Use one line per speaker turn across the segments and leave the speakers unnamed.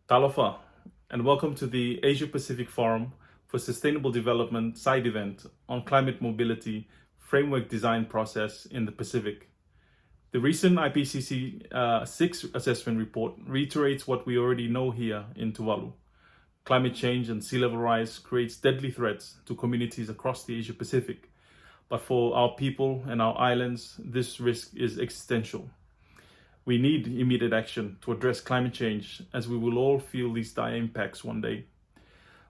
Talofa, and welcome to the Asia Pacific Forum for Sustainable Development side event on climate mobility framework design process in the Pacific. The recent IPCC 6 assessment report reiterates what we already know here in Tuvalu. Climate change and sea level rise creates deadly threats to communities across the Asia Pacific. But for our people and our islands, this risk is existential. We need immediate action to address climate change, as we will all feel these dire impacts one day.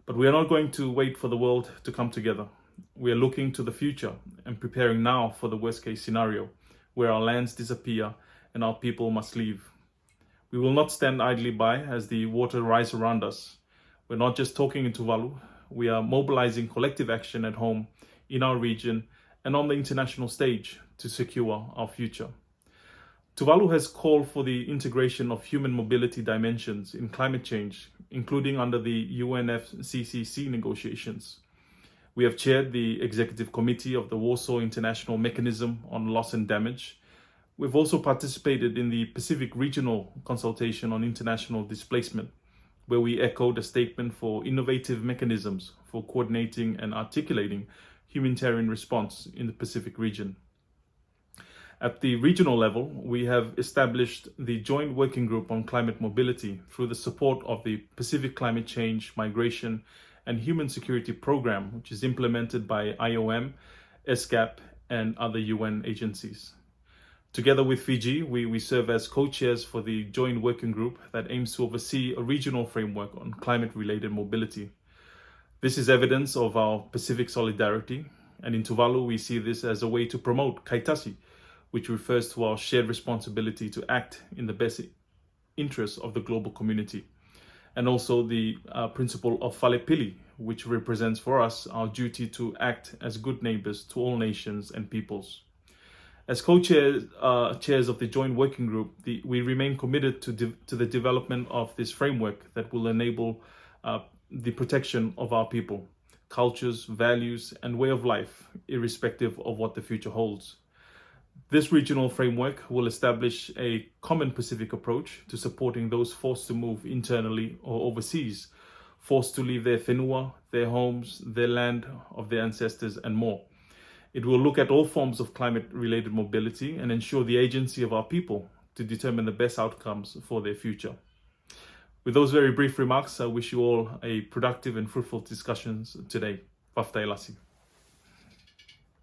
But we are not going to wait for the world to come together. We are looking to the future and preparing now for the worst case scenario, where our lands disappear and our people must leave. We will not stand idly by as the water rises around us. We're not just talking in Tuvalu, we are mobilizing collective action at home, in our region, and on the international stage to secure our future. Tuvalu has called for the integration of human mobility dimensions in climate change, including under the UNFCCC negotiations. We have chaired the Executive Committee of the Warsaw International Mechanism on Loss and Damage. We've also participated in the Pacific Regional Consultation on International Displacement, where we echoed a statement for innovative mechanisms for coordinating and articulating humanitarian response in the Pacific region. At the regional level, we have established the Joint Working Group on Climate Mobility through the support of the Pacific Climate Change, Migration and Human Security Program, which is implemented by IOM, ESCAP and other UN agencies. Together with Fiji, we serve as co-chairs for the Joint Working Group that aims to oversee a regional framework on climate-related mobility. This is evidence of our Pacific solidarity, and in Tuvalu we see this as a way to promote kaitasi, which refers to our shared responsibility to act in the best interests of the global community. And also the principle of falepili, which represents for us our duty to act as good neighbors to all nations and peoples. As co-chairs of the Joint Working Group, we remain committed to the development of this framework that will enable the protection of our people, cultures, values, and way of life, irrespective of what the future holds. This regional framework will establish a common Pacific approach to supporting those forced to move internally or overseas, forced to leave their whenua, their homes, their land of their ancestors, and more. It will look at all forms of climate-related mobility and ensure the agency of our people to determine the best outcomes for their future. With those very brief remarks, I wish you all a productive and fruitful discussions today. Whaftailasi.